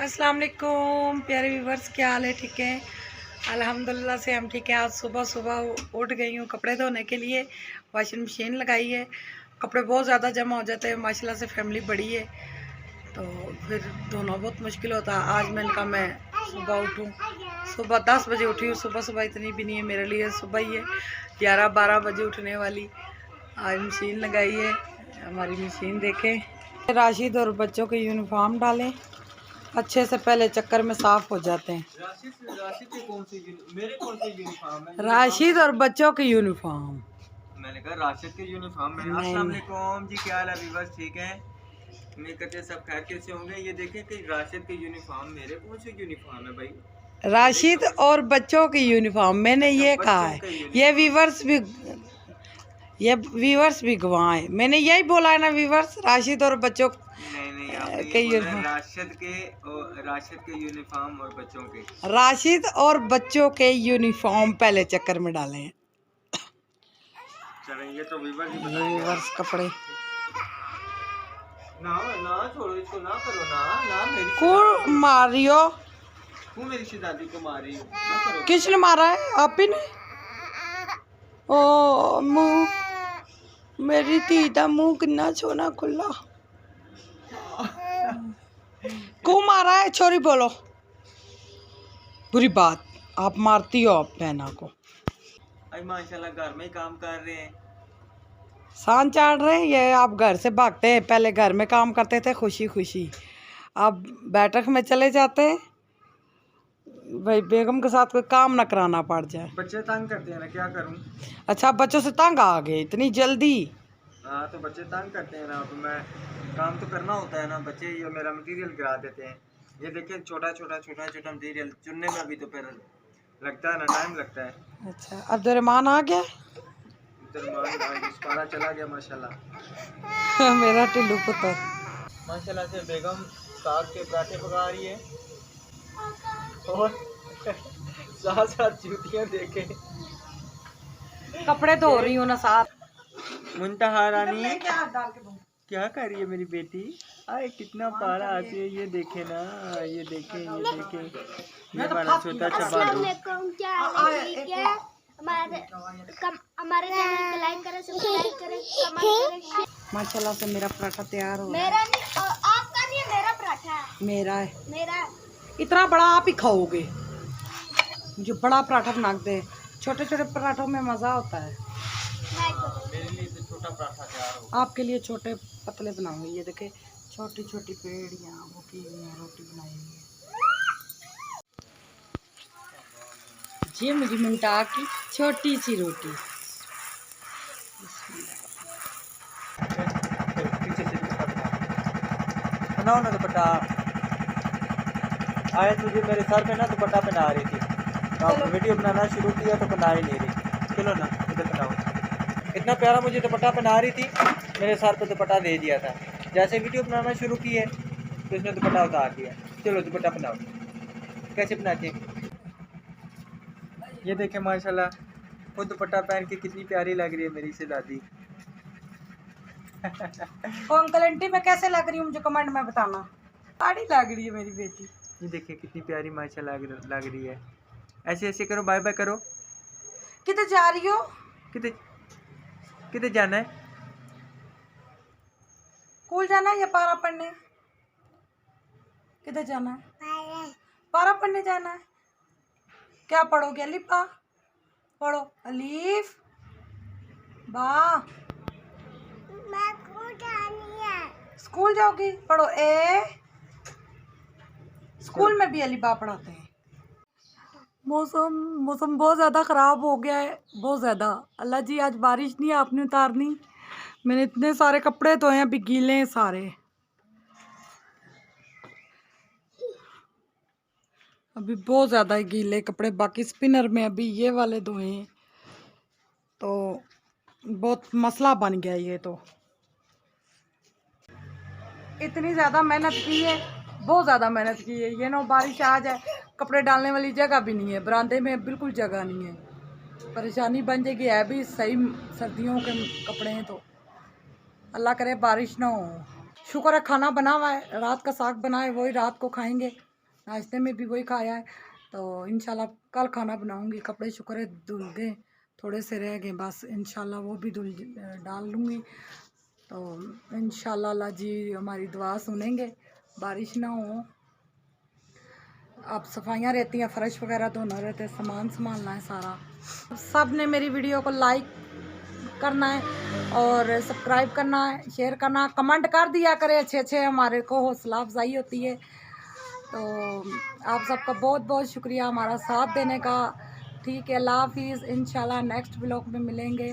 अस्सलाम वालेकुम प्यारे व्यूवर्स, क्या हाल है? ठीक है, अल्हम्दुलिल्लाह से हम ठीक हैं। आज सुबह सुबह उठ गई हूँ कपड़े धोने के लिए। वॉशिंग मशीन लगाई है। कपड़े बहुत ज़्यादा जमा हो जाते हैं, माशाल्लाह से फैमिली बड़ी है तो फिर धोना बहुत मुश्किल होता है। आज मैंने कहा मैं सुबह उठूँ, सुबह 10 बजे उठी हूँ। सुबह सुबह इतनी भी नहीं है मेरे लिए, सुबह ही है 11-12 बजे उठने वाली। आज मशीन लगाई है। हमारी मशीन देखें। राशिद और बच्चों के यूनिफॉर्म डालें अच्छे से, पहले चक्कर में साफ हो जाते हैं। राशिद और बच्चों के यूनिफॉर्म। मैंने कहा राशिद के यूनिफॉर्म में। अस्सलाम वालेकुम जी, क्या हाल है व्यूअर्स? ठीक है, उम्मीद करते हैं सब खैर से होंगे। ये देखें कि राशिद के यूनिफॉर्म, मेरे कौन से यूनिफॉर्म है भाई? राशिद और बच्चों की यूनिफॉर्म मैंने ये कहा है। ये व्यूवर्स भी गवाह है। मैंने यही बोला है ना व्यूवर्स, राशिद और बच्चों के यूनिफॉर्म। राशिद के यूनिफॉर्म और बच्चों के, राशिद और बच्चों के यूनिफॉर्म पहले चक्कर में डाले हैं। चलें, ये तो व्यूवर्स कपड़े ना छोड़ो इसको, ना करो ना मेरी को मारियो। तू मेरी शहजादी को मार रही हो। किसने मारा है? आप ही ने। ओ मुंह, मेरी धी दा मुंह कितना सोना खुला। को मारा है? छोरी बोलो। बुरी बात, आप मारती हो आप बहना को। अरे माशाल्लाह घर में ही काम कर रहे हैं, सान चाड़ रहे हैं। ये आप घर से भागते हैं, पहले घर में काम करते थे खुशी खुशी, अब बैठक में चले जाते हैं भाई बेगम के साथ कोई काम ना कराना पड़ जाए। बच्चे तंग करते हैं ना, क्या करूं? अच्छा, बच्चों से तंग आ गए इतनी जल्दी? हाँ तो बच्चे तंग करते हैं ना, तो मैं काम तो करना होता है ना। बच्चे ये मेरा मटेरियल गिरा देते हैं। ये देखिए छोटा छोटा मटेरियल चुनने में भी तो फिर लगता है ना, टाइम लगता है। अच्छा, अब दरमान आ गया। पारा चला गया माशाल्लाह। मेरा टिल्लू पुत्र माशाल्लाह से बेगम साग के पराठे पका रही है और साथ साथ जूतियाँ देखे कपड़े धो रही हूँ ना साथ। मुंतहा रानी क्या कर रही है मेरी बेटी? आए कितना पारा आती है। ये देखे ना, ये देखे ये हमारा छोटा सा बालू। हमारे चैनल को लाइक करें, सब्सक्राइब करें, कमेंट करें। माशाल्लाह से मेरा पराठा तैयार हो रहा है। मेरा नहीं, आपका नहीं है, मेरा पराठा है। मेरा है। मेरा इतना बड़ा आप ही खाओगे? जो बड़ा पराठा बना दे, छोटे छोटे पराठों में मज़ा होता है। मेरे लिए तो छोटा पराठा तैयार हो। आपके लिए छोटे पतले बनाऊंगी। ये देखे छोटी छोटी पेड़ियाँ वो की हुई हैं, रोटी बनाई हुई है। ये मुझे मिंटा की छोटी सी रोटी। बनाओ ना दुपट्टा। आए तुझे मेरे सर पे ना दुपट्टा पहना रही थी, तो आपने वीडियो बनाना शुरू किया तो बना ही नहीं रही। चलो ना इधर बनाओ। इतना प्यारा मुझे दुपट्टा पहना रही थी, मेरे सर पे दुपट्टा दे दिया था। जैसे वीडियो बनाना शुरू की है तो इसने दुपट्टा उतार दिया। चलो दुपट्टा बनाओ। कैसे बनाते हैं? ये देखें माशाल्लाह, खुद दुपट्टा पहन के कितनी प्यारी लग रही है मेरी शहजादी। तो अंकल आंटी मैं कैसे लग रही हूँ मुझे कमेंट में बताना। साड़ी लग रही है मेरी बेटी। ये देखिए कितनी प्यारी माशाल्लाह लग रही है। ऐसे ऐसे करो, बाय बाय करो। किधर जा रही हो? किधर किधर जाना है? स्कूल जाना है या पारा पढ़ने? किधर जाना है? पारा पढ़ने जाना है। क्या पढ़ोगे? अलीफ बा पढ़ो। अलीफ बा। स्कूल जाओगी? पढ़ो ए। स्कूल में भी अली बा पढ़ाते हैं। मौसम बहुत ज़्यादा ख़राब हो गया है, बहुत ज़्यादा। अल्लाह जी आज बारिश नहीं आपने उतारनी। मैंने इतने सारे कपड़े धोए हैं, अभी गीले हैं सारे। अभी बहुत ज़्यादा गीले कपड़े, बाकी स्पिनर में अभी ये वाले धोए हैं तो बहुत मसला बन गया ये। तो इतनी ज़्यादा मेहनत की है, बहुत ज़्यादा मेहनत की है। ये ना बारिश आ जाए, कपड़े डालने वाली जगह भी नहीं है, बरामदे में बिल्कुल जगह नहीं है। परेशानी बन जाएगी। है भी सही सर्दियों के कपड़े हैं तो अल्लाह करे बारिश ना हो। शुक्र है खाना बना हुआ है, रात का साग बनाए वही रात को खाएंगे। नाश्ते में भी वही खाया है। तो इंशाल्लाह कल खाना बनाऊंगी। कपड़े शुक्र है धुल गए, थोड़े से रह गए, बस इंशाल्लाह वो भी डाल लूँगी। तो इंशाल्लाह अल्लाह जी हमारी दुआ सुनेंगे, बारिश ना हो। अब सफाइयाँ रहती हैं, फ़र्श वगैरह धोना रहते हैं, सामान संभालना है सारा। सब ने मेरी वीडियो को लाइक करना है और सब्सक्राइब करना है, शेयर करना, कमेंट कर दिया करें अच्छे अच्छे, हमारे को हौसला अफजाई होती है। तो आप सबका बहुत बहुत शुक्रिया हमारा साथ देने का। ठीक है, अल्लाह हाफिज़। इंशाल्लाह नेक्स्ट ब्लॉग में मिलेंगे।